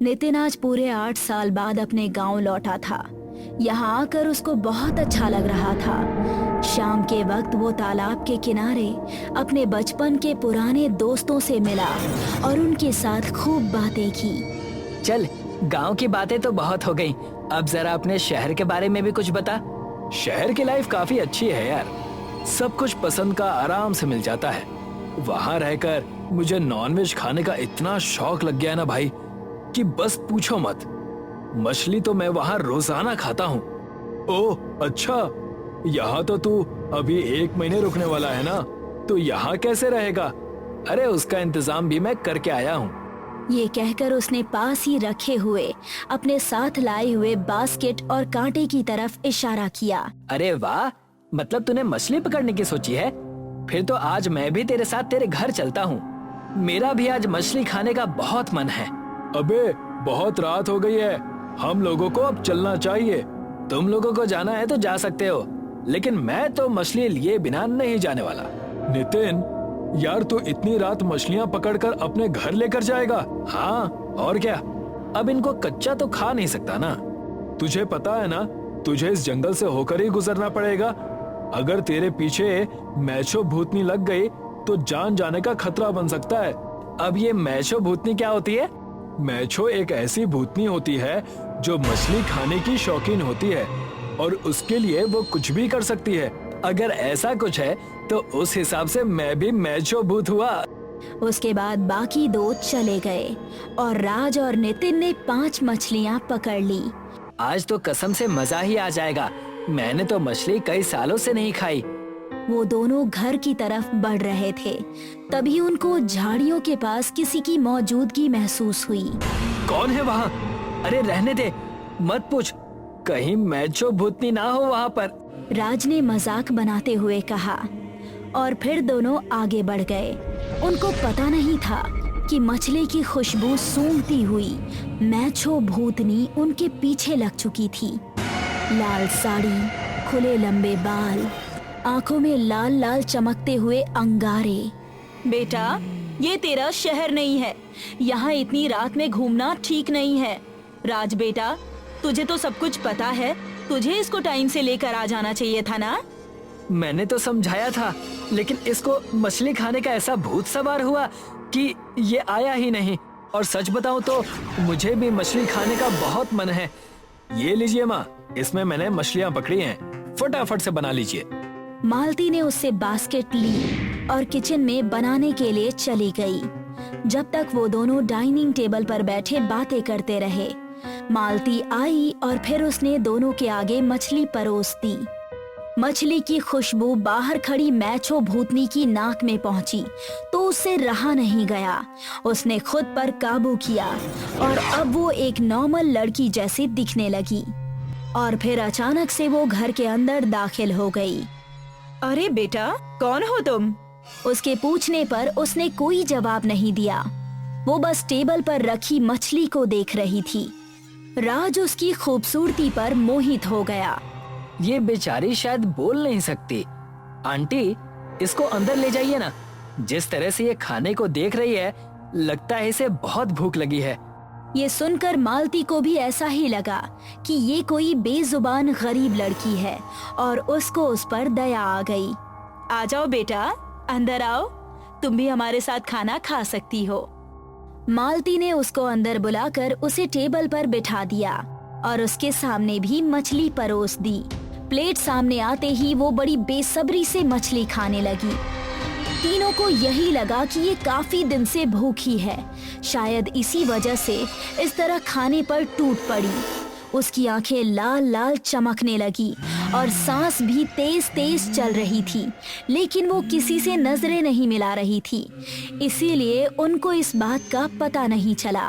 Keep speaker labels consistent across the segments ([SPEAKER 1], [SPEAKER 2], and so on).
[SPEAKER 1] नितिन आज पूरे 8 साल बाद अपने गांव लौटा था। यहाँ आकर उसको बहुत अच्छा लग रहा था। शाम के वक्त वो तालाब के किनारे अपने बचपन के पुराने दोस्तों से मिला और उनके साथ खूब बातें की।
[SPEAKER 2] चल, गांव की बातें तो बहुत हो गई, अब जरा अपने शहर के बारे में भी कुछ बता। शहर की लाइफ काफी अच्छी है यार, सब कुछ पसंद का आराम से मिल जाता है। वहाँ रहकर मुझे नॉनवेज खाने का इतना शौक लग गया ना भाई कि बस पूछो मत। मछली तो मैं वहाँ रोजाना खाता हूँ। ओह अच्छा, यहाँ तो तू अभी 1 महीने रुकने वाला है ना, तो यहाँ कैसे रहेगा? अरे उसका इंतजाम भी मैं करके आया हूँ।
[SPEAKER 1] ये कहकर उसने पास ही रखे हुए अपने साथ लाए हुए बास्केट और कांटे की तरफ इशारा किया।
[SPEAKER 2] अरे वाह, मतलब तूने मछली पकड़ने की सोची है? फिर तो आज मैं भी तेरे साथ तेरे घर चलता हूँ। मेरा भी आज मछली खाने का बहुत मन है। अबे बहुत रात हो गई है, हम लोगों को अब चलना चाहिए। तुम लोगों को जाना है तो जा सकते हो, लेकिन मैं तो मछली लिए बिना नहीं जाने वाला। नितिन यार, तू इतनी रात मछलियाँ पकड़कर अपने घर लेकर जाएगा? हाँ और क्या, अब इनको कच्चा तो खा नहीं सकता ना। तुझे पता है ना, तुझे इस जंगल से होकर ही गुजरना पड़ेगा। अगर तेरे पीछे मैचो भूतनी लग गई तो जान जाने का खतरा बन सकता है। अब ये मैचो भूतनी क्या होती है? मैचो एक ऐसी भूतनी होती है जो मछली खाने की शौकीन होती है और उसके लिए वो कुछ भी कर सकती है। अगर ऐसा कुछ है तो उस हिसाब से मैं भी मैचो भूत हुआ।
[SPEAKER 1] उसके बाद बाकी 2 चले गए और राज और नितिन ने 5 मछलियाँ पकड़ ली।
[SPEAKER 2] आज तो कसम से मजा ही आ जाएगा, मैंने तो मछली कई सालों से नहीं खाई।
[SPEAKER 1] वो दोनों घर की तरफ बढ़ रहे थे, तभी उनको झाड़ियों के पास किसी की मौजूदगी महसूस हुई।
[SPEAKER 2] कौन है वहाँ? अरे रहने दे, मत पूछ, कहीं मैचो भूतनी ना हो वहाँ पर।
[SPEAKER 1] राज ने मजाक बनाते हुए कहा और फिर दोनों आगे बढ़ गए। उनको पता नहीं था कि मछली की खुशबू सूंघती हुई मैचो भूतनी उनके पीछे लग चुकी थी। लाल साड़ी, खुले लंबे बाल, आंखों में लाल लाल चमकते हुए अंगारे। बेटा, ये तेरा शहर नहीं है, यहाँ इतनी रात में घूमना ठीक नहीं है। राज बेटा, तुझे तो सब कुछ पता है, तुझे इसको टाइम से लेकर आ जाना चाहिए था ना।
[SPEAKER 2] मैंने तो समझाया था, लेकिन इसको मछली खाने का ऐसा भूत सवार हुआ कि ये आया ही नहीं। और सच बताऊं तो मुझे भी मछली खाने का बहुत मन है। ये लीजिए माँ, इसमें मैंने मछलियाँ पकड़ी हैं, फटाफट से बना लीजिए।
[SPEAKER 1] मालती ने उससे बास्केट ली और किचन में बनाने के लिए चली गई। जब तक वो दोनों डाइनिंग टेबल पर बैठे बातें करते रहे, मालती आई और फिर उसने दोनों के आगे मछली परोस दी। मछली की खुशबू बाहर खड़ी मैचो भूतनी की नाक में पहुंची तो उससे रहा नहीं गया। उसने खुद पर काबू किया और अब वो एक नॉर्मल लड़की जैसी दिखने लगी। और फिर अचानक से वो घर के अंदर दाखिल हो गई। अरे बेटा, कौन हो तुम? उसके पूछने पर उसने कोई जवाब नहीं दिया। वो बस टेबल पर रखी मछली को देख रही थी। राज उसकी खूबसूरती पर मोहित हो गया।
[SPEAKER 2] ये बेचारी शायद बोल नहीं सकती। आंटी, इसको अंदर ले जाइए ना। जिस तरह से ये खाने को देख रही है, लगता है इसे बहुत भूख लगी है।
[SPEAKER 1] ये सुनकर मालती को भी ऐसा ही लगा कि ये कोई बेजुबान गरीब लड़की है और उसको उस पर दया आ गई। आ जाओ बेटा, अंदर आओ, तुम भी हमारे साथ खाना खा सकती हो। मालती ने उसको अंदर बुलाकर उसे टेबल पर बिठा दिया और उसके सामने भी मछली परोस दी। प्लेट सामने आते ही वो बड़ी बेसब्री से मछली खाने लगी। तीनों को यही लगा कि ये काफी दिन से भूखी है, शायद इसी वजह से इस तरह खाने पर टूट पड़ी। उसकी आंखें लाल लाल चमकने लगी और सांस भी तेज तेज चल रही थी, लेकिन वो किसी से नजरें नहीं मिला रही थी, इसीलिए उनको इस बात का पता नहीं चला।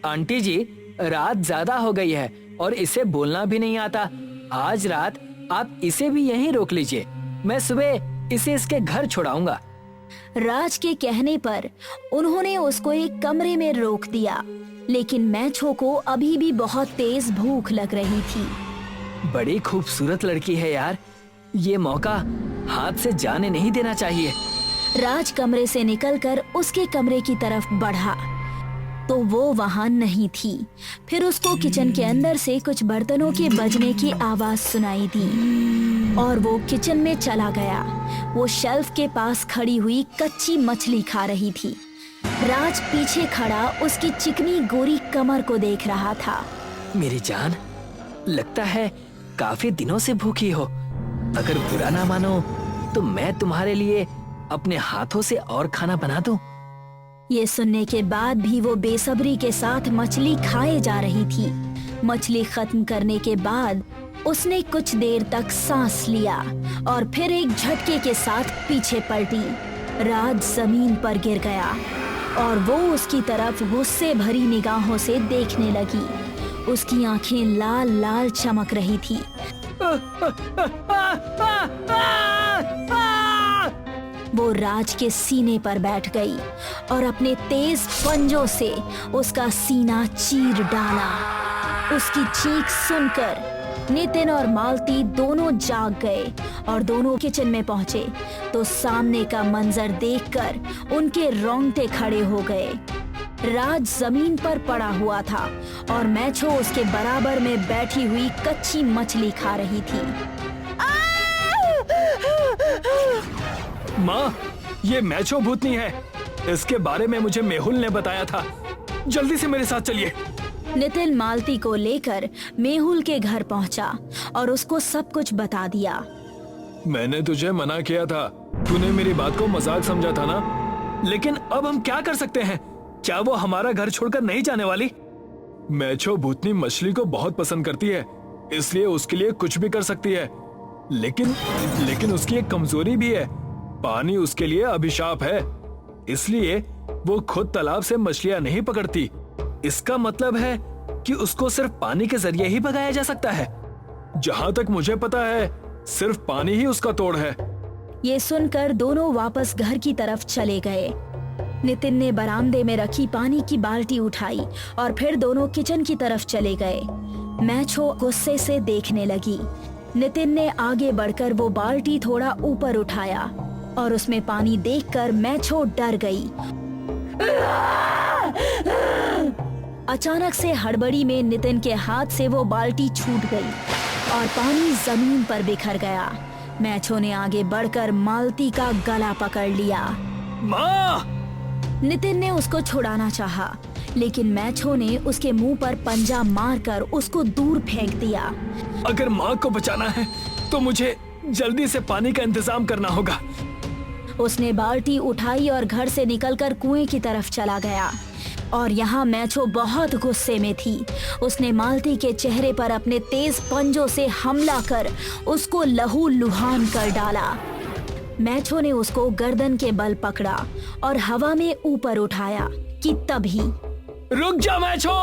[SPEAKER 2] आंटी जी, रात ज्यादा हो गई है और इसे बोलना भी नहीं आता। आज रात आप इसे भी यहीं रोक लीजिए, मैं सुबह इसे इसके घर छोड़ाऊंगा।
[SPEAKER 1] राज के कहने पर उन्होंने उसको एक कमरे में रोक दिया, लेकिन मैचो को अभी भी बहुत तेज भूख लग रही थी।
[SPEAKER 2] बड़ी खूबसूरत लड़की है यार, ये मौका हाथ से जाने नहीं देना चाहिए।
[SPEAKER 1] राज कमरे से निकलकर उसके कमरे की तरफ बढ़ा। तो वो वहां नहीं थी। फिर उसको किचन के अंदर से कुछ बर्तनों के बजने की आवाज सुनाई दी और वो किचन में चला गया। वो शेल्फ के पास खड़ी हुई कच्ची मछली खा रही थी। राज पीछे खड़ा उसकी चिकनी गोरी कमर को देख रहा था।
[SPEAKER 2] मेरी जान, लगता है काफी दिनों से भूखी हो। अगर बुरा ना मानो तो मैं तुम्हारे लिए अपने हाथों से और खाना बना दूं।
[SPEAKER 1] ये सुनने के बाद भी वो बेसब्री के साथ मछली खाए जा रही थी। मछली खत्म करने के बाद उसने कुछ देर तक सांस लिया और फिर एक झटके के साथ पीछे पलटी। राज जमीन पर गिर गया और वो उसकी तरफ गुस्से भरी निगाहों से देखने लगी। उसकी आंखें लाल लाल चमक रही थी। वो राज के सीने पर बैठ गई और अपने तेज पंजों से उसका सीना चीर डाला। उसकी चीख सुनकर नितिन और मालती दोनों जाग गए और दोनों किचन में पहुंचे तो सामने का मंजर देखकर उनके रोंगटे खड़े हो गए। राज जमीन पर पड़ा हुआ था और मैचो उसके बराबर में बैठी हुई कच्ची मछली खा रही थी।
[SPEAKER 2] माँ, ये मैचो भूतनी है। इसके बारे में मुझे मेहुल ने बताया था। जल्दी से मेरे साथ चलिए।
[SPEAKER 1] नितिन मालती को लेकर मेहुल के घर पहुंचा और उसको सब कुछ बता दिया।
[SPEAKER 2] मैंने तुझे मना किया था, तूने मेरी बात को मजाक समझा था ना? लेकिन अब हम क्या कर सकते हैं? क्या वो हमारा घर छोड़कर नहीं जाने वाली? मैचो भूतनी मछली को बहुत पसंद करती है, इसलिए उसके लिए कुछ भी कर सकती है। लेकिन उसकी एक कमजोरी भी है। पानी उसके लिए अभिशाप है, इसलिए वो खुद तालाब से मछलियां नहीं पकड़ती। इसका मतलब है कि उसको सिर्फ पानी के जरिए ही भगाया जा सकता है। जहां तक मुझे पता है, सिर्फ पानी ही उसका तोड़ है।
[SPEAKER 1] ये सुनकर दोनों वापस घर की तरफ चले गए। नितिन ने बरामदे में रखी पानी की बाल्टी उठाई और फिर दोनों किचन की तरफ चले गए। मैचो गुस्से से देखने लगी। नितिन ने आगे बढ़कर वो बाल्टी थोड़ा ऊपर उठाया और उसमें पानी देखकर मैचो डर गई। अचानक से हड़बड़ी में नितिन के हाथ से वो बाल्टी छूट गई और पानी जमीन पर बिखर गया। मैचो ने आगे बढ़कर मालती का गला पकड़ लिया।
[SPEAKER 2] माँ!
[SPEAKER 1] नितिन ने उसको छुड़ाना चाहा, लेकिन मैचो ने उसके मुंह पर पंजा मारकर उसको दूर फेंक दिया।
[SPEAKER 2] अगर माँ को बचाना है तो मुझे जल्दी से पानी का इंतजाम करना होगा।
[SPEAKER 1] उसने बाल्टी उठाई और घर से निकलकर कुएं की तरफ चला गया। और यहाँ मैचो बहुत गुस्से में थी। उसने मालती के चेहरे पर अपने तेज पंजों से हमला कर उसको लहू लुहान कर डाला। मैचो ने उसको गर्दन के बल पकड़ा और हवा में ऊपर उठाया कि तभी
[SPEAKER 2] रुक जा मैचो!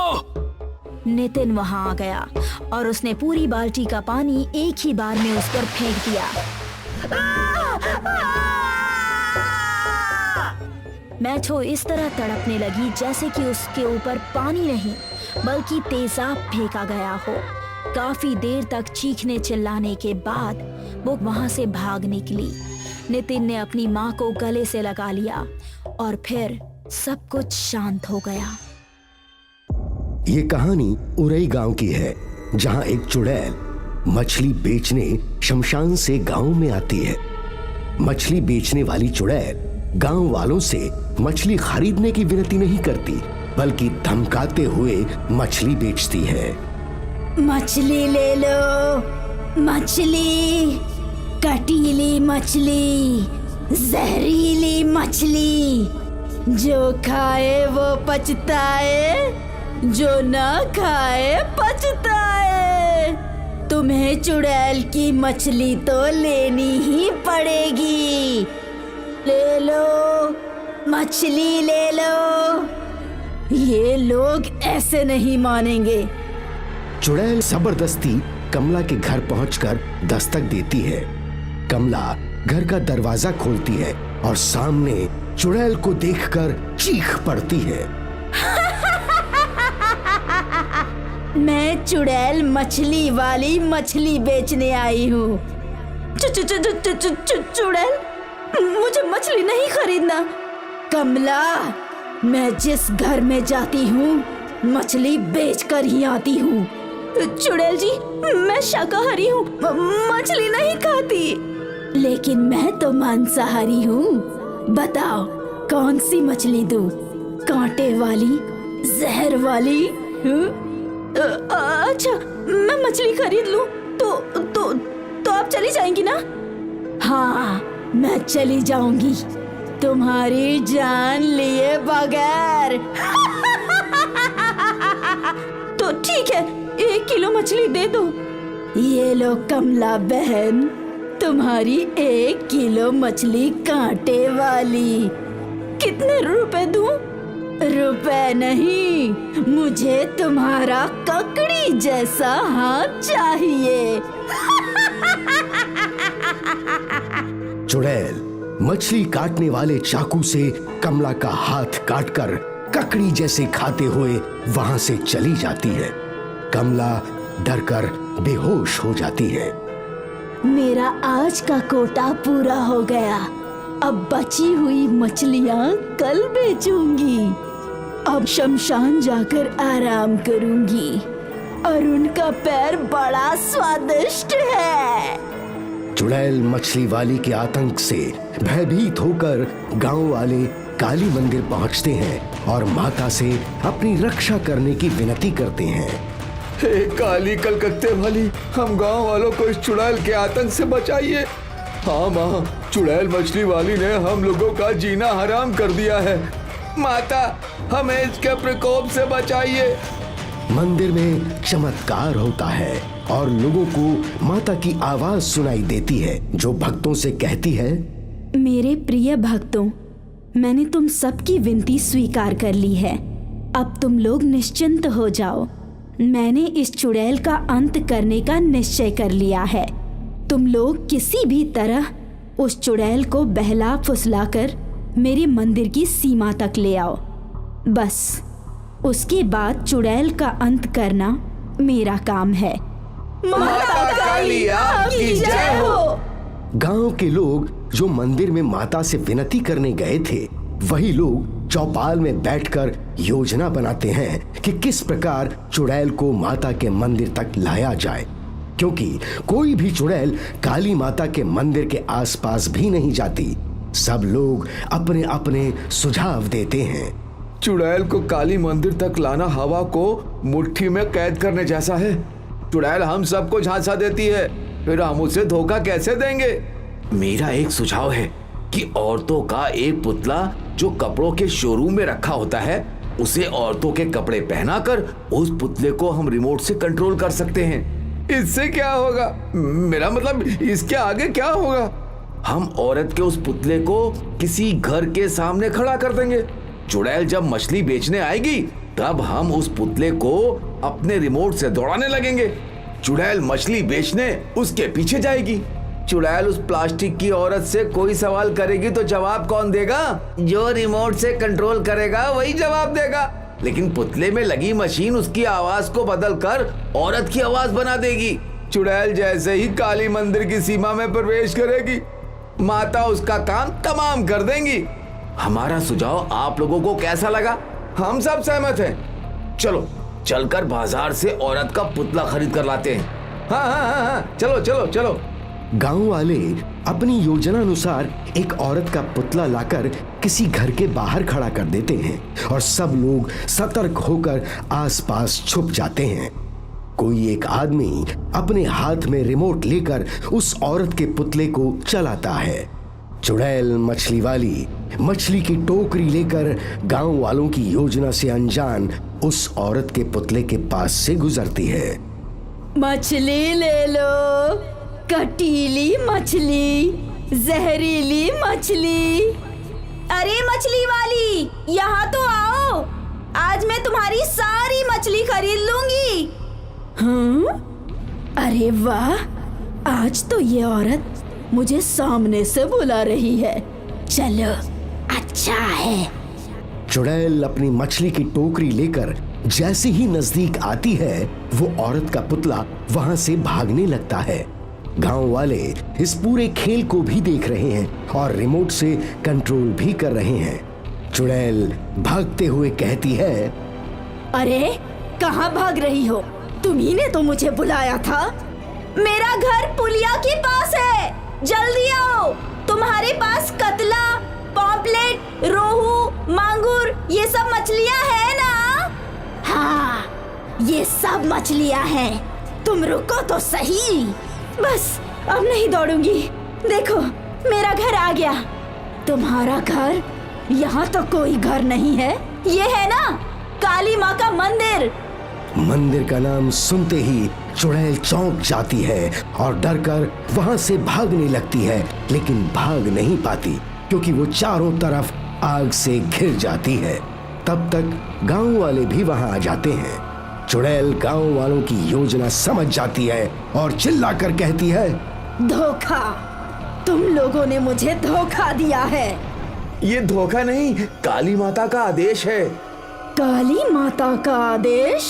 [SPEAKER 1] नितिन वहां आ गया और उसने पूरी बाल्टी का पानी एक ही बार में उस पर फेंक दिया। मैचो इस तरह तड़पने लगी जैसे कि उसके ऊपर पानी नहीं बल्कि तेजाब फेंका गया हो। काफी देर तक चीखने चिल्लाने के बाद वो वहां से भाग निकली। नितिन ने अपनी माँ को गले से लगा लिया और फिर सब कुछ शांत हो गया।
[SPEAKER 3] ये कहानी उरई गांव की है, जहां एक चुड़ैल मछली बेचने शमशान से गांव में आती है। मछली बेचने वाली चुड़ैल गांव वालों से मछली खरीदने की विनती नहीं करती, बल्कि धमकाते हुए मछली बेचती है।
[SPEAKER 1] मछली ले लो, मछली, कटीली मछली, जहरीली मछली, जो खाए वो पछताए, जो ना खाए पछताए। तुम्हें चुड़ैल की मछली तो लेनी ही पड़ेगी। ले लो, मछली ले लो। ये लोग ऐसे नहीं मानेंगे।
[SPEAKER 3] चुड़ैल जबरदस्ती कमला के घर पहुंचकर दस्तक देती है। कमला घर का दरवाजा खोलती है और सामने चुड़ैल को देखकर चीख पड़ती है।
[SPEAKER 1] मैं चुड़ैल मछली वाली मछली बेचने आई हूँ। चुड़ैल, मुझे मछली नहीं खरीदना। कमला, मैं जिस घर में जाती हूँ मछली बेचकर ही आती हूँ। चुड़ैल जी, मैं शाकाहारी हूँ, मछली नहीं खाती। लेकिन मैं तो मांसाहारी हूँ। बताओ कौन सी मछली दूँ? कांटे वाली, जहर वाली? अच्छा, मैं मछली खरीद लूँ तो आप चली जाएंगी ना? हाँ, मैं चली जाऊंगी तुम्हारी जान लिए बगैर। तो ठीक है, 1 किलो मछली दे दो। ये लो कमला बहन, तुम्हारी 1 किलो मछली कांटे वाली। कितने रुपए दूं? रुपए नहीं, मुझे तुम्हारा ककड़ी जैसा हाथ चाहिए।
[SPEAKER 3] चुड़ैल मछली काटने वाले चाकू से कमला का हाथ काटकर ककड़ी जैसे खाते हुए वहां से चली जाती है। कमला डरकर बेहोश हो जाती है।
[SPEAKER 1] मेरा आज का कोटा पूरा हो गया। अब बची हुई मछलियां कल बेचूंगी। अब शमशान जाकर आराम करूंगी और उनका पैर बड़ा स्वादिष्ट है।
[SPEAKER 3] चुड़ैल मछली वाली के आतंक से भयभीत होकर गांव वाले काली मंदिर पहुंचते हैं और माता से अपनी रक्षा करने की विनती करते हैं।
[SPEAKER 4] हे काली कलकत्ते वाली, हम गांव वालों को इस चुड़ैल के आतंक से बचाइए। हाँ माँ, चुड़ैल मछली वाली ने हम लोगों का जीना हराम कर दिया है। माता, हमें इसके प्रकोप से बचाइए।
[SPEAKER 3] मंदिर में चमत्कार होता है और लोगों को माता की आवाज सुनाई देती है जो भक्तों से कहती है,
[SPEAKER 1] मेरे प्रिय भक्तों, मैंने तुम सबकी विनती स्वीकार कर ली है। अब तुम लोग निश्चिंत हो जाओ। मैंने इस चुड़ैल का अंत करने का निश्चय कर लिया है। तुम लोग किसी भी तरह उस चुड़ैल को बहला फुसलाकर मेरे मंदिर की सीमा तक ले आओ। बस उसके बाद चुड़ैल का अंत करना मेरा काम है।
[SPEAKER 4] माता काली आपकी जय हो।
[SPEAKER 3] गांव के लोग जो मंदिर में माता से विनती करने गए थे, वही लोग चौपाल में बैठकर योजना बनाते हैं कि किस प्रकार चुड़ैल को माता के मंदिर तक लाया जाए, क्योंकि कोई भी चुड़ैल काली माता के मंदिर के आसपास भी नहीं जाती। सब लोग अपने अपने सुझाव देते हैं।
[SPEAKER 4] चुड़ैल को काली मंदिर तक लाना हवा को मुट्ठी में कैद करने जैसा है। चुड़ैल हम सबको झांसा देती है, फिर हम उसे धोखा कैसे देंगे? मेरा एक सुझाव है कि औरतों का एक पुतला जो कपड़ों के शोरूम में रखा होता है, उसे औरतों के कपड़े पहनाकर उस पुतले को हम रिमोट से कंट्रोल कर सकते हैं। इससे क्या होगा? मेरा मतलब इसके आगे क्या होगा? हम औरत के उस पुतले को किसी घर के सामने खड़ा कर देंगे। चुड़ैल जब मछली बेचने आएगी तब हम उस पुतले को अपने रिमोट से दौड़ाने लगेंगे। चुड़ैल मछली बेचने उसके पीछे जाएगी। चुड़ैल उस प्लास्टिक की औरत से कोई सवाल करेगी तो जवाब कौन देगा? जो रिमोट से कंट्रोल करेगा वही जवाब देगा। लेकिन पुतले में लगी मशीन उसकी आवाज को बदलकर औरत की आवाज बना देगी। चुड़ैल जैसे ही काली मंदिर की सीमा में प्रवेश करेगी, माता उसका काम तमाम कर देंगी। हमारा सुझाव आप लोगों को कैसा लगा? हम सब सहमत हैं। चलो चलकर बाजार से औरत का पुतला खरीद कर लाते हैं। हाँ, चलो चलो चलो।
[SPEAKER 3] गांव वाले अपनी योजना अनुसार एक औरत का पुतला लाकर किसी घर के बाहर खड़ा कर देते हैं और सब लोग सतर्क होकर आसपास छुप जाते हैं। कोई एक आदमी अपने हाथ में रिमोट लेकर उस औरत के पुतले को चलाता है। चुड़ैल मछली वाली मछली की टोकरी लेकर गांव वालों की योजना से अनजान उस औरत के पुतले के पास से गुजरती है।
[SPEAKER 1] मछली ले लो, कटीली मछली, जहरीली मछली। अरे मछली वाली, यहाँ तो आओ, आज मैं तुम्हारी सारी मछली खरीद लूंगी। हाँ? अरे वाह, आज तो ये औरत मुझे सामने से बुला रही है। चलो, अच्छा है।
[SPEAKER 3] चुड़ैल अपनी मछली की टोकरी लेकर जैसे ही नजदीक आती है, वो औरत का पुतला वहां से भागने लगता है। गांव वाले इस पूरे खेल को भी देख रहे हैं और रिमोट से कंट्रोल भी कर रहे हैं। चुड़ैल भागते हुए कहती है,
[SPEAKER 1] अरे कहाँ भाग रही हो? तुम्ही ने तो मुझे बुलाया था। मेरा घर पुलिया के पास है, जल्दी आओ। तुम्हारे पास कतला, पॉम्पलेट, रोहू, मांगुर ये सब मछलियाँ है ना? हाँ, ये सब मछलियाँ हैं। तुम रुको तो सही। बस अब नहीं दौड़ूंगी। देखो मेरा घर आ गया। तुम्हारा घर? यहाँ तो कोई घर नहीं है। ये है ना काली माँ का मंदिर।
[SPEAKER 3] मंदिर का नाम सुनते ही चुड़ैल चौंक जाती है और डरकर वहां से भागने लगती है, लेकिन भाग नहीं पाती क्योंकि वो चारों तरफ आग से घिर जाती है। तब तक गांव वाले भी वहां आ जाते हैं। चुड़ैल गांव वालों की योजना समझ जाती है और चिल्लाकर कहती है,
[SPEAKER 1] धोखा, तुम लोगों ने मुझे धोखा दिया है।
[SPEAKER 4] ये धोखा नहीं, काली माता का आदेश है।
[SPEAKER 1] काली माता का आदेश?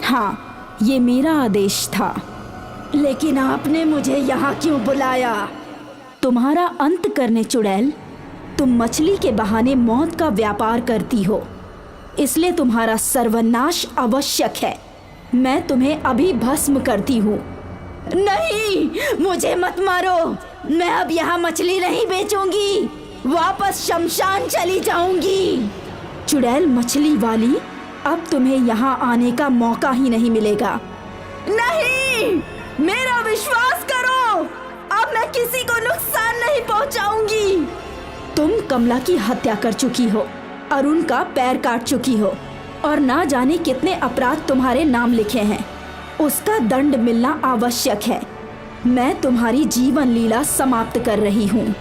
[SPEAKER 1] हाँ, ये मेरा आदेश था, लेकिन आपने मुझे यहाँ क्यों बुलाया? तुम्हारा अंत करने चुड़ैल। तुम मछली के बहाने मौत का व्यापार करती हो, इसलिए तुम्हारा सर्वनाश आवश्यक है। मैं तुम्हें अभी भस्म करती हूँ। नहीं, मुझे मत मारो। मैं अब यहाँ मछली नहीं बेचूंगी, वापस शमशान चली जाऊंगी। चुड़ैल मछली वाली, अब तुम्हें यहाँ आने का मौका ही नहीं मिलेगा। नहीं, मेरा विश्वास करो, अब मैं किसी को नुकसान नहीं पहुँचाऊंगी। तुम कमला की हत्या कर चुकी हो, अरुण का पैर काट चुकी हो और ना जाने कितने अपराध तुम्हारे नाम लिखे हैं। उसका दंड मिलना आवश्यक है। मैं तुम्हारी जीवन लीला समाप्त कर रही हूँ।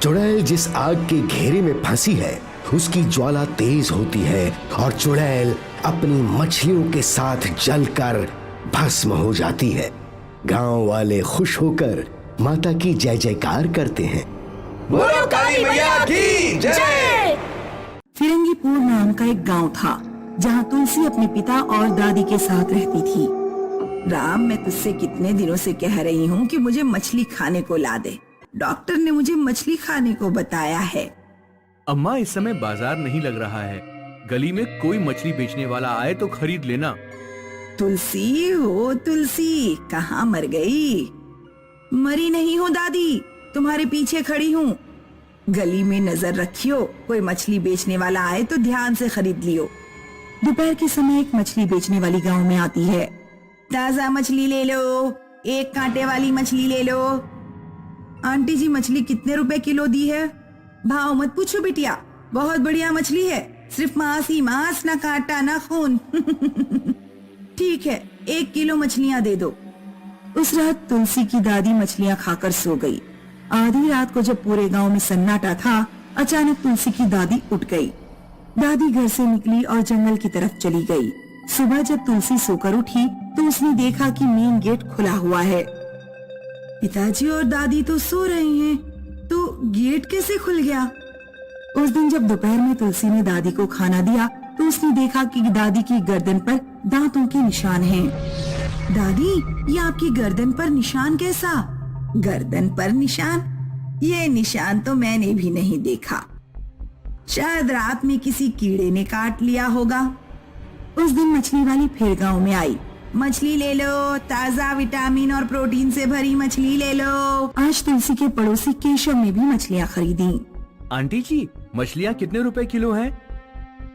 [SPEAKER 3] चुड़ैल जिस आग के घेरे में फंसी है उसकी ज्वाला तेज होती है और चुड़ैल अपनी मछलियों के साथ जलकर भस्म हो जाती है। गांव वाले खुश होकर माता की जय जयकार करते हैं।
[SPEAKER 4] बोलो काली मैया की जय।
[SPEAKER 5] फिरंगीपुर नाम का एक गांव था जहां तुलसी अपने पिता और दादी के साथ रहती थी। राम, मैं तुझसे कितने दिनों से कह रही हूँ कि मुझे मछली खाने को ला दे। डॉक्टर ने मुझे मछली खाने को बताया है।
[SPEAKER 6] अम्मा, इस समय बाजार नहीं लग रहा है। गली में कोई मछली बेचने वाला आए तो खरीद लेना।
[SPEAKER 5] तुलसी हो तुलसी, कहाँ मर गई? मरी नहीं हो दादी, तुम्हारे पीछे खड़ी हूँ। गली में नजर रखियो, कोई मछली बेचने वाला आए तो ध्यान से खरीद लियो। दोपहर के समय एक मछली बेचने वाली गांव में आती है। ताजा मछली ले लो, एक कांटे वाली मछली ले लो। आंटी जी, मछली कितने रुपए किलो दी है? भाव मत पूछो बिटिया, बहुत बढ़िया मछली है, सिर्फ मांस ही मांस, ना कांटा ना खून। ठीक है, 1 किलो मछलियां दे दो। उस रात तुलसी की दादी मछलियां खाकर सो गई। आधी रात को जब पूरे गांव में सन्नाटा था, अचानक तुलसी की दादी उठ गई। दादी घर से निकली और जंगल की तरफ चली गई। सुबह जब तुलसी सोकर उठी तो उसने देखा कि मेन गेट खुला हुआ है। पिताजी और दादी तो सो रहे हैं, तो गेट कैसे खुल गया? उस दिन जब दोपहर में तुलसी ने दादी को खाना दिया तो उसने देखा कि दादी की गर्दन पर दांतों के निशान हैं। दादी, ये आपकी गर्दन पर निशान कैसा? गर्दन पर निशान? ये निशान तो मैंने भी नहीं देखा, शायद रात में किसी कीड़े ने काट लिया होगा। उस दिन मछली वाली फिर गांव में आई। मछली ले लो, ताजा विटामिन और प्रोटीन से भरी मछली ले लो। आज तुलसी के पड़ोसी केशव ने भी मछलियाँ खरीदी।
[SPEAKER 6] आंटी जी, मछलियाँ कितने रुपए किलो हैं?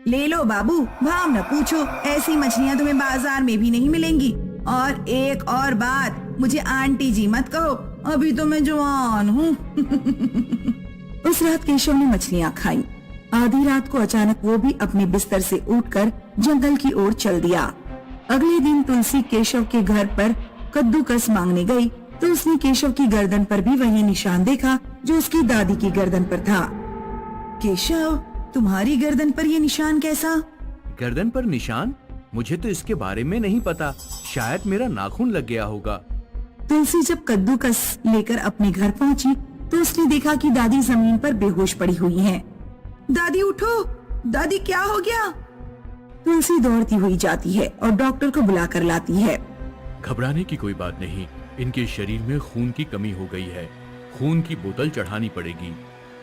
[SPEAKER 5] ले लो बाबू, भाव न पूछो, ऐसी मछलियाँ तुम्हें बाजार में भी नहीं मिलेंगी। और एक और बात, मुझे आंटी जी मत कहो, अभी तो मैं जवान हूँ। उस रात केशव ने मछलियाँ खाई। आधी रात को अचानक वो भी अपने बिस्तर से उठकर जंगल की ओर चल दिया। अगले दिन तुलसी केशव के घर पर कद्दूकस मांगने गई तो उसने केशव की गर्दन पर भी वही निशान देखा जो उसकी दादी की गर्दन पर था। केशव, तुम्हारी गर्दन पर ये निशान कैसा?
[SPEAKER 6] गर्दन पर निशान? मुझे तो इसके बारे में नहीं पता, शायद मेरा नाखून लग गया होगा।
[SPEAKER 5] तुलसी जब कद्दूकस लेकर अपने घर पहुंची तो उसने देखा कि दादी जमीन पर बेहोश पड़ी हुई हैं। दादी उठो, दादी क्या हो गया? तुलसी दौड़ती हुई जाती है और डॉक्टर को बुलाकर लाती है।
[SPEAKER 6] घबराने की कोई बात नहीं, इनके शरीर में खून की कमी हो गई है, खून की बोतल चढ़ानी पड़ेगी।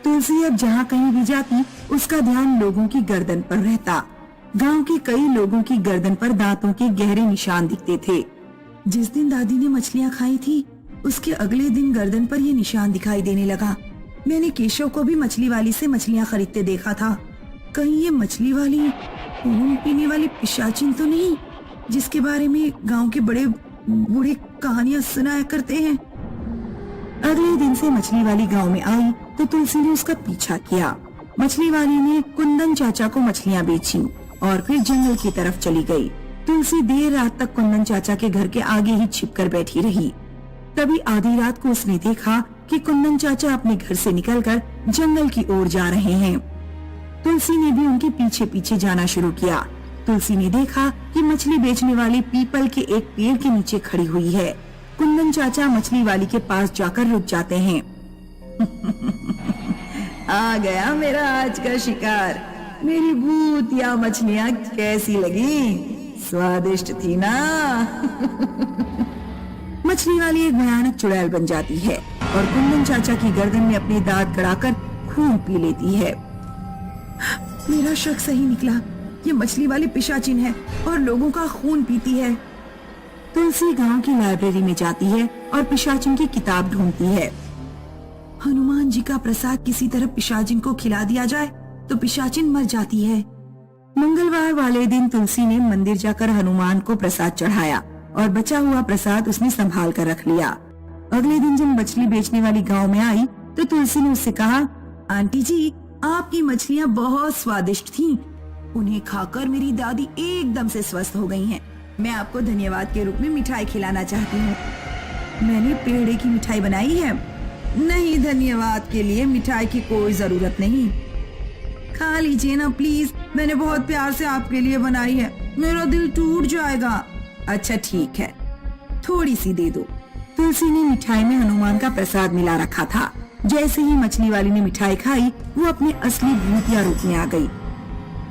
[SPEAKER 5] तुलसी अब जहाँ कहीं भी जाती उसका ध्यान लोगों की गर्दन पर रहता। गांव के कई लोगों की गर्दन पर दांतों के गहरे निशान दिखते थे। जिस दिन दादी ने मछलियाँ खाई थी उसके अगले दिन गर्दन पर ये निशान दिखाई देने लगा। मैंने केशव को भी मछली वाली से मछलियाँ खरीदते देखा था। कहीं ये मछली वाली खून पीने वाली पिशाचिन तो नहीं जिसके बारे में गांव के बड़े बूढ़े कहानियां सुनाया करते हैं। अगले दिन से मछली वाली गांव में आई तो तुलसी ने उसका पीछा किया। मछली वाली ने कुंदन चाचा को मछलियां बेची और फिर जंगल की तरफ चली गई। तुलसी देर रात तक कुंदन चाचा के घर के आगे ही छिपकर बैठी रही। तभी आधी रात को उसने देखा कि कुंदन चाचा अपने घर से निकलकर जंगल की ओर जा रहे हैं। तुलसी ने भी उनके पीछे पीछे जाना शुरू किया। तुलसी ने देखा कि मछली बेचने वाली पीपल के एक पेड़ के नीचे खड़ी हुई है। कुंदन चाचा मछली वाली के पास जाकर रुक जाते हैं। आ गया मेरा आज का शिकार। मेरी भूतिया मछलियाँ कैसी लगी? स्वादिष्ट थी ना? मछली वाली एक भयानक चुड़ैल बन जाती है और कुंदन चाचा की गर्दन में अपने दांत गड़ाकर खून पी लेती है। मेरा शक सही निकला, ये मछली वाली पिशाचिन है और लोगों का खून पीती है। तुलसी गांव की लाइब्रेरी में जाती है और पिशाचिन की किताब ढूंढती है। हनुमान जी का प्रसाद किसी तरह पिशाचिन को खिला दिया जाए तो पिशाचिन मर जाती है। मंगलवार वाले दिन तुलसी ने मंदिर जाकर हनुमान को प्रसाद चढ़ाया और बचा हुआ प्रसाद उसने संभाल कर रख लिया। अगले दिन जब मछली बेचने वाली गांव में आई तो तुलसी ने उससे कहा, आंटी जी आपकी मछलियाँ बहुत स्वादिष्ट थीं। उन्हें खाकर मेरी दादी एकदम से स्वस्थ हो गई हैं। मैं आपको धन्यवाद के रूप में मिठाई खिलाना चाहती हूँ। मैंने पेड़े की मिठाई बनाई है। नहीं, धन्यवाद के लिए मिठाई की कोई जरूरत नहीं। खा लीजिए ना प्लीज, मैंने बहुत प्यार से आपके लिए बनाई है। मेरा दिल टूट जाएगा। अच्छा ठीक है, थोड़ी सी दे दो। तुलसी ने मिठाई में हनुमान का प्रसाद मिला रखा था। जैसे ही मछली वाली ने मिठाई खाई वो अपने असली भूतिया रूप में आ गई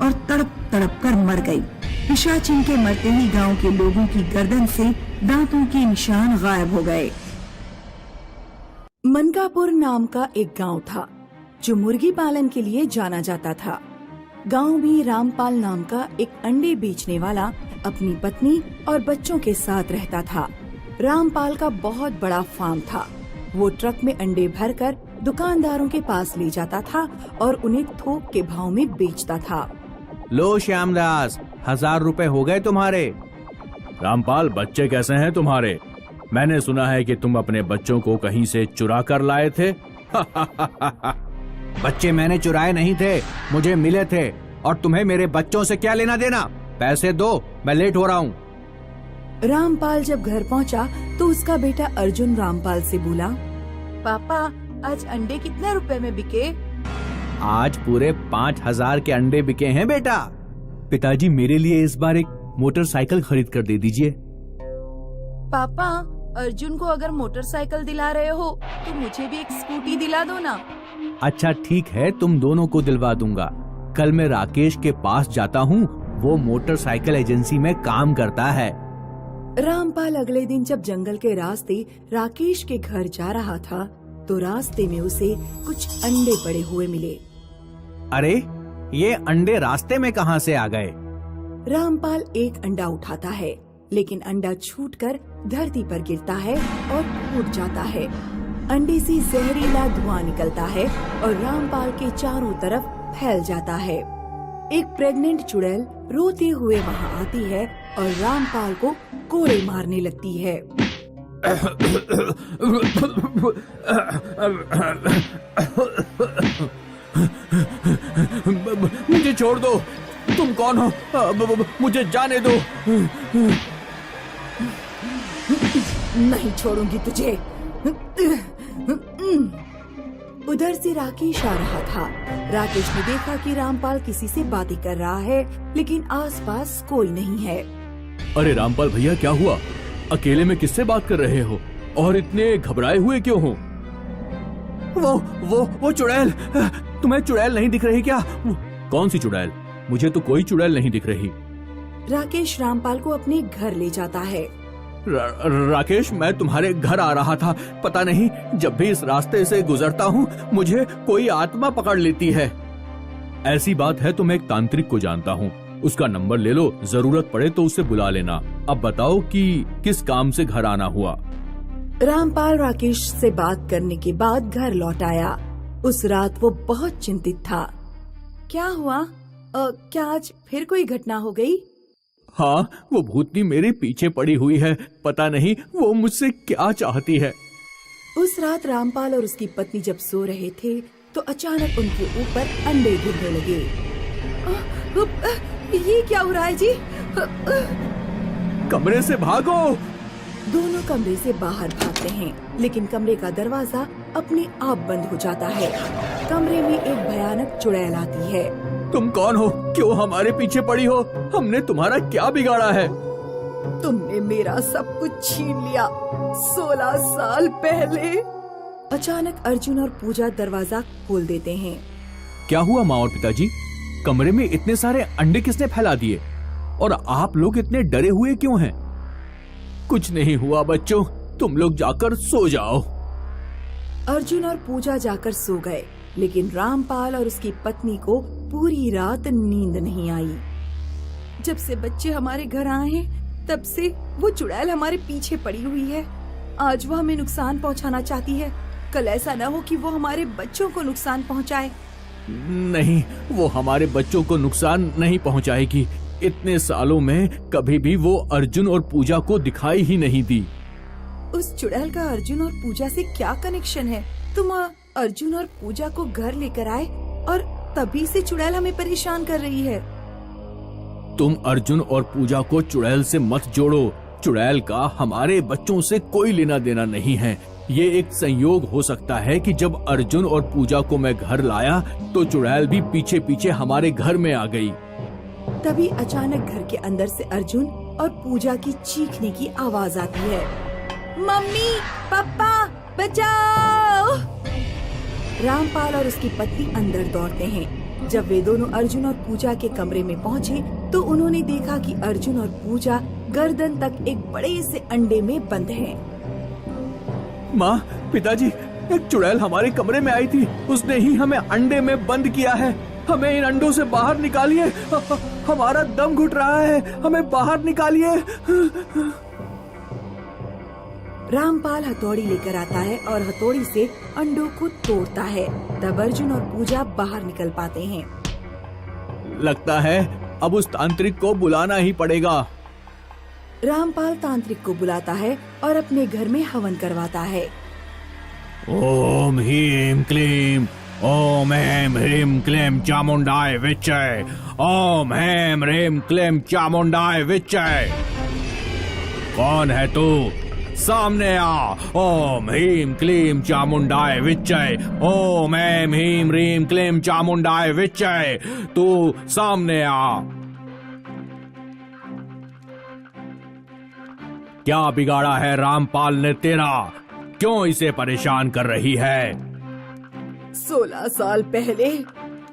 [SPEAKER 5] और तड़प तड़प कर मर गई। पिशाचिन के मरते ही गांव के लोगों की गर्दन से दांतों के निशान गायब हो गए।
[SPEAKER 7] मनकापुर नाम का एक गांव था जो मुर्गी पालन के लिए जाना जाता था। गांव में रामपाल नाम का एक अंडे बेचने वाला अपनी पत्नी और बच्चों के साथ रहता था। रामपाल का बहुत बड़ा फार्म था। वो ट्रक में अंडे भरकर दुकानदारों के पास ले जाता था और उन्हें थोक के भाव में बेचता था।
[SPEAKER 6] लो श्यामदास, 1000 रुपए हो गए तुम्हारे।
[SPEAKER 8] रामपाल, बच्चे कैसे हैं तुम्हारे? मैंने सुना है कि तुम अपने बच्चों को कहीं से चुरा कर लाए थे।
[SPEAKER 6] बच्चे मैंने चुराए नहीं थे, मुझे मिले थे। और तुम्हें मेरे बच्चों से क्या लेना देना? पैसे दो, मैं लेट हो रहा हूँ।
[SPEAKER 7] रामपाल जब घर पहुंचा तो उसका बेटा अर्जुन रामपाल से बोला, पापा आज अंडे कितने रुपए में बिके?
[SPEAKER 6] आज पूरे 5000 के अंडे बिके हैं बेटा। पिताजी मेरे लिए इस बार एक मोटरसाइकिल खरीद कर दे दीजिए।
[SPEAKER 7] पापा अर्जुन को अगर मोटरसाइकिल दिला रहे हो तो मुझे भी एक स्कूटी दिला दो ना।
[SPEAKER 6] अच्छा ठीक है, तुम दोनों को दिलवा दूंगा। कल मैं राकेश के पास जाता हूँ, वो मोटरसाइकिल एजेंसी में काम करता है।
[SPEAKER 7] रामपाल अगले दिन जब जंगल के रास्ते राकेश के घर जा रहा था तो रास्ते में उसे कुछ अंडे पड़े हुए मिले।
[SPEAKER 6] अरे ये अंडे रास्ते में कहाँ से आ गए?
[SPEAKER 7] रामपाल एक अंडा उठाता है लेकिन अंडा छूटकर धरती पर गिरता है और फूट जाता है। अंडे से जहरीला धुआं निकलता है और रामपाल के चारों तरफ फैल जाता है। एक प्रेग्नेंट चुड़ैल रोते हुए वहाँ आती है और रामपाल को कोड़े मारने लगती है।
[SPEAKER 6] मुझे छोड़ दो, तुम कौन हो? मुझे जाने दो।
[SPEAKER 7] नहीं छोड़ूंगी तुझे। उधर से राकेश आ रहा था। राकेश ने देखा कि रामपाल किसी से बातें कर रहा है लेकिन आसपास कोई नहीं है।
[SPEAKER 8] अरे रामपाल भैया, क्या हुआ? अकेले में किससे बात कर रहे हो और इतने घबराए हुए क्यों हो?
[SPEAKER 6] वो चुड़ैल। तुम्हें चुड़ैल नहीं दिख रही क्या?
[SPEAKER 8] कौन सी चुड़ैल? मुझे तो कोई चुड़ैल नहीं दिख रही।
[SPEAKER 7] राकेश रामपाल को अपने घर ले जाता है।
[SPEAKER 6] राकेश, मैं तुम्हारे घर आ रहा था, पता नहीं जब भी इस रास्ते से गुजरता हूँ मुझे कोई आत्मा पकड़ लेती है। ऐसी बात है तो मैं एक तांत्रिक को जानता हूँ, उसका नंबर ले लो, जरूरत पड़े तो उसे बुला लेना। अब बताओ कि किस काम से घर आना हुआ।
[SPEAKER 7] रामपाल राकेश से बात करने के बाद घर लौट आया। उस रात वो बहुत चिंतित था। क्या हुआ? क्या आज फिर कोई घटना हो गई?
[SPEAKER 6] हाँ, वो भूतनी मेरे पीछे पड़ी हुई है, पता नहीं वो मुझसे क्या चाहती है।
[SPEAKER 7] उस रात रामपाल और उसकी पत्नी जब सो रहे थे तो अचानक उनके ऊपर अंडे गिरने लगे। ये क्या हो रहा है जी?
[SPEAKER 6] कमरे से भागो।
[SPEAKER 7] दोनों कमरे से बाहर भागते हैं, लेकिन कमरे का दरवाजा अपने आप बंद हो जाता है। कमरे में एक भयानक चुड़ैल आती है।
[SPEAKER 6] तुम कौन हो? क्यों हमारे पीछे पड़ी हो? हमने तुम्हारा क्या बिगाड़ा है?
[SPEAKER 7] तुमने मेरा सब कुछ छीन लिया 16 साल पहले। अचानक अर्जुन और पूजा दरवाजा खोल देते हैं।
[SPEAKER 6] क्या हुआ माँ और पिताजी? कमरे में इतने सारे अंडे किसने फैला दिए और आप लोग इतने डरे हुए क्यों हैं? कुछ नहीं हुआ बच्चों, तुम लोग जाकर सो जाओ।
[SPEAKER 7] अर्जुन और पूजा जाकर सो गए, लेकिन रामपाल और उसकी पत्नी को पूरी रात नींद नहीं आई। जब से बच्चे हमारे घर आए हैं तब से वो चुड़ैल हमारे पीछे पड़ी हुई है। आज वो हमें नुकसान पहुंचाना चाहती है। कल ऐसा न हो कि वो हमारे बच्चों को नुकसान पहुंचाए।
[SPEAKER 6] नहीं, वो हमारे बच्चों को नुकसान नहीं पहुंचाएगी। इतने सालों में कभी भी वो अर्जुन और पूजा को दिखाई ही नहीं दी।
[SPEAKER 7] उस चुड़ैल का अर्जुन और पूजा से क्या कनेक्शन है? तुम अर्जुन और पूजा को घर लेकर आए और तभी से चुड़ैल हमें परेशान कर रही है।
[SPEAKER 6] तुम अर्जुन और पूजा को चुड़ैल से मत जोड़ो। चुड़ैल का हमारे बच्चों से कोई लेना देना नहीं है। ये एक संयोग हो सकता है कि जब अर्जुन और पूजा को मैं घर लाया तो चुड़ैल भी पीछे पीछे हमारे घर में आ गई।
[SPEAKER 7] तभी अचानक घर के अंदर से अर्जुन और पूजा की चीखने की आवाज आती है। मम्मी, पापा, बचाओ! रामपाल और उसकी पत्नी अंदर दौड़ते हैं। जब वे दोनों अर्जुन और पूजा के कमरे में पहुँचे तो उन्होंने देखा कि अर्जुन और पूजा गर्दन तक एक बड़े से अंडे में बंद हैं।
[SPEAKER 6] माँ, पिताजी, एक चुड़ैल हमारे कमरे में आई थी। उसने ही हमें अंडे में बंद किया है। हमें इन अंडों से बाहर निकालिए। हमारा दम घुट रहा है, हमें बाहर निकालिए।
[SPEAKER 7] रामपाल हथौड़ी लेकर आता है और हथौड़ी से अंडों को तोड़ता है। तब अर्जुन और पूजा बाहर निकल पाते हैं।
[SPEAKER 6] लगता है अब उस तांत्रिक को बुलाना ही पड़ेगा।
[SPEAKER 7] रामपाल तांत्रिक को बुलाता है और अपने घर में हवन करवाता है।
[SPEAKER 8] ओम ह्रीं क्लीं, ओम ऐं ह्रीं क्लीं चामुंडाय विच्चय, ओम ऐं ह्रीं क्लीं चामुंडाय विच्चय। कौन है तू? सामने आ। ओम ह्रीं क्लीं चामुंडाय विच्चय, ओम ऐं ह्रीं क्लीं चामुंडाय विच्चय। तू सामने आ। क्या बिगाड़ा है रामपाल ने तेरा? क्यों इसे परेशान कर रही है?
[SPEAKER 7] 16 साल पहले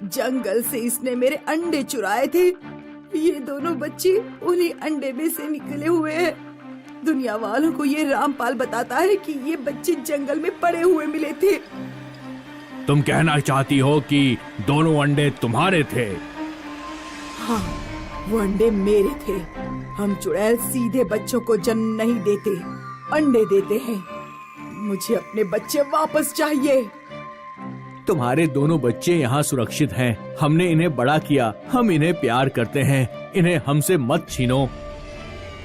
[SPEAKER 7] जंगल से इसने मेरे अंडे चुराए थे। ये दोनों बच्चे उन्हीं अंडे में से निकले हुए हैं। दुनिया वालों को ये रामपाल बताता है कि ये बच्चे जंगल में पड़े हुए मिले थे।
[SPEAKER 8] तुम कहना चाहती हो कि दोनों अंडे तुम्हारे थे?
[SPEAKER 7] हाँ, वो अंडे मेरे थे। हम चुड़ैल सीधे बच्चों को जन्म नहीं देते, अंडे देते हैं। मुझे अपने बच्चे वापस चाहिए।
[SPEAKER 6] तुम्हारे दोनों बच्चे यहाँ सुरक्षित हैं। हमने इन्हें बड़ा किया, हम इन्हें प्यार करते हैं। इन्हें हमसे मत छीनो।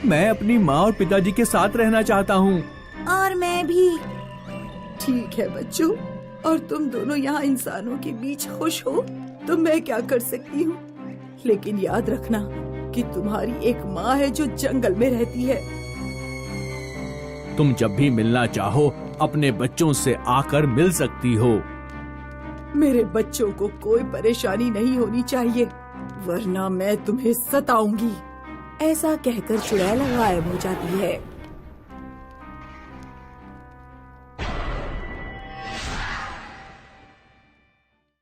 [SPEAKER 6] मैं अपनी माँ और पिताजी के साथ रहना चाहता हूँ।
[SPEAKER 5] और मैं भी।
[SPEAKER 7] ठीक है बच्चों, और तुम दोनों यहाँ इंसानों के बीच खुश हो तो मैं क्या कर सकती हूँ। लेकिन याद रखना कि तुम्हारी एक माँ है जो जंगल में रहती है।
[SPEAKER 6] तुम जब भी मिलना चाहो अपने बच्चों से आकर मिल सकती हो।
[SPEAKER 7] मेरे बच्चों को कोई परेशानी नहीं होनी चाहिए, वरना मैं तुम्हें सताऊंगी। ऐसा कहकर चुड़ैल गायब हो जाती है।